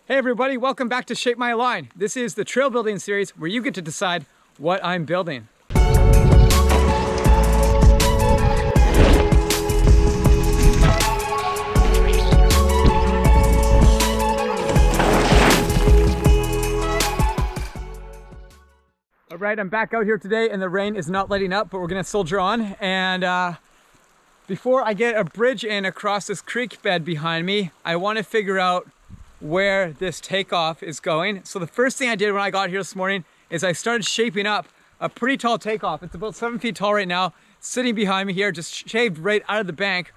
Hey everybody, welcome back to Shape My Line. This is the trail building series where you get to decide what I'm building. All right, I'm back out here today and the rain is not letting up, but we're gonna soldier on. And before I get a bridge in across this creek bed behind me, I wanna figure out where this takeoff is going. So the first thing I did when I got here this morning is I started shaping up a pretty tall takeoff. It's about 7 feet tall right now, sitting behind me here, just shaved right out of the bank.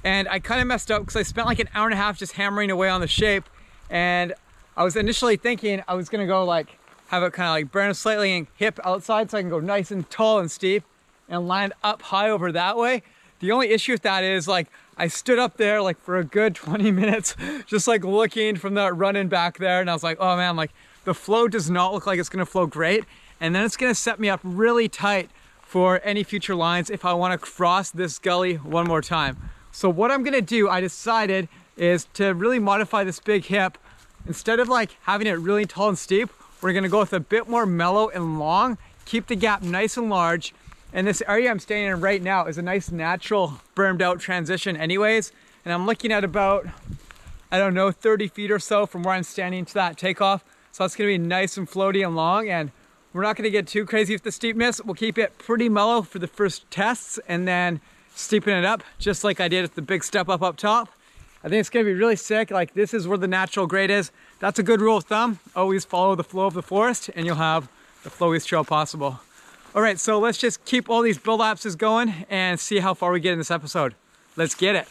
And I kind of messed up because I spent like an hour and a half just hammering away on the shape. And I was initially thinking I was gonna go like, have it kind of like burn slightly and hip outside so I can go nice and tall and steep and land up high over that way. The only issue with that is like, I stood up there like for a good 20 minutes, just like looking from that running back there. And I was like, oh man, like the flow does not look like it's gonna flow great. And then it's gonna set me up really tight for any future lines if I wanna cross this gully one more time. So what I'm gonna do, I decided, is to really modify this big hip. Instead of like having it really tall and steep, we're gonna go with a bit more mellow and long, keep the gap nice and large. And this area I'm standing in right now is a nice natural bermed out transition anyways. And I'm looking at about, I don't know, 30 feet or so from where I'm standing to that takeoff. So it's gonna be nice and floaty and long, and we're not gonna get too crazy with the steepness. We'll keep it pretty mellow for the first tests and then steepen it up just like I did with the big step up top. I think it's gonna be really sick. Like this is where the natural grade is. That's a good rule of thumb. Always follow the flow of the forest and you'll have the flowiest trail possible. All right, so let's just keep all these build lapses going and see how far we get in this episode. Let's get it.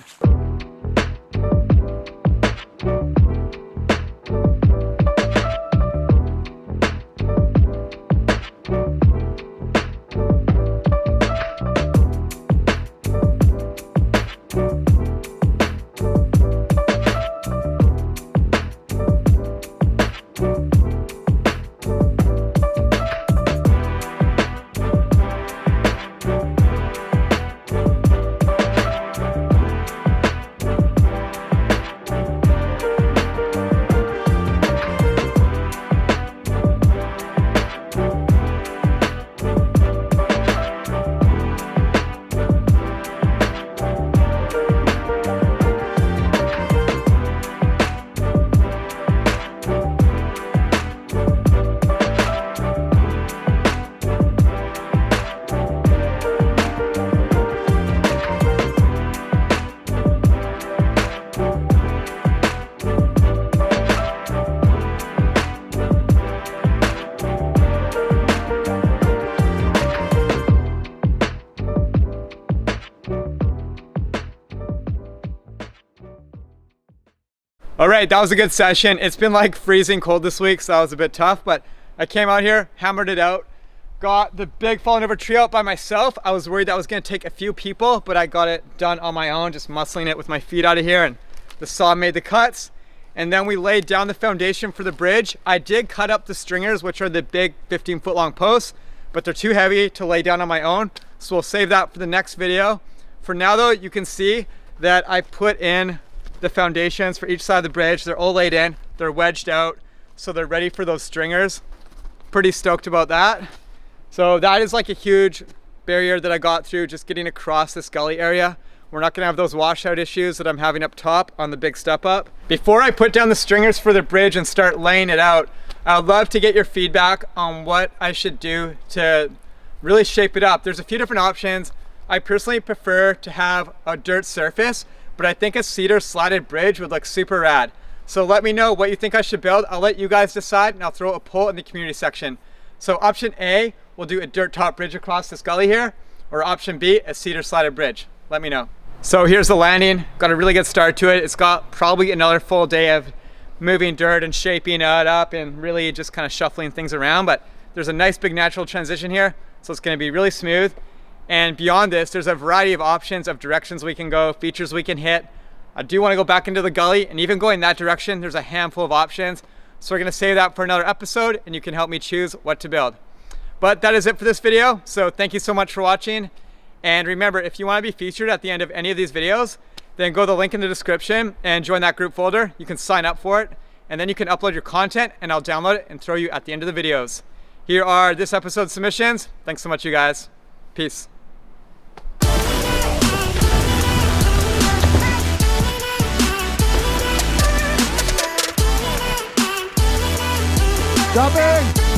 All right, that was a good session. It's been like freezing cold this week, so that was a bit tough, but I came out here, hammered it out, got the big fallen over tree out by myself. I was worried that was gonna take a few people, but I got it done on my own, just muscling it with my feet out of here, and the saw made the cuts. And then we laid down the foundation for the bridge. I did cut up the stringers, which are the big 15-foot long posts, but they're too heavy to lay down on my own, so we'll save that for the next video. For now though, you can see that I put in the foundations for each side of the bridge. They're all laid in, they're wedged out, so they're ready for those stringers. Pretty stoked about that. So that is like a huge barrier that I got through just getting across this gully area. We're not gonna have those washout issues that I'm having up top on the big step up. Before I put down the stringers for the bridge and start laying it out, I'd love to get your feedback on what I should do to really shape it up. There's a few different options. I personally prefer to have a dirt surface, but I think a cedar slatted bridge would look super rad. So let me know what you think I should build. I'll let you guys decide and I'll throw a poll in the community section. So option A, we'll do a dirt top bridge across this gully here, or option B, a cedar slatted bridge. Let me know. So here's the landing. Got a really good start to it. It's got probably another full day of moving dirt and shaping it up and really just kind of shuffling things around, but there's a nice big natural transition here. So it's gonna be really smooth. And beyond this, there's a variety of options of directions we can go, features we can hit. I do want to go back into the gully, and even going that direction, there's a handful of options. So we're going to save that for another episode, and you can help me choose what to build. But that is it for this video. So thank you so much for watching. And remember, if you want to be featured at the end of any of these videos, then go to the link in the description and join that group folder. You can sign up for it. and then you can upload your content and I'll download it and throw you at the end of the videos. Here are this episode's submissions. Thanks so much, you guys. Peace. Jumping!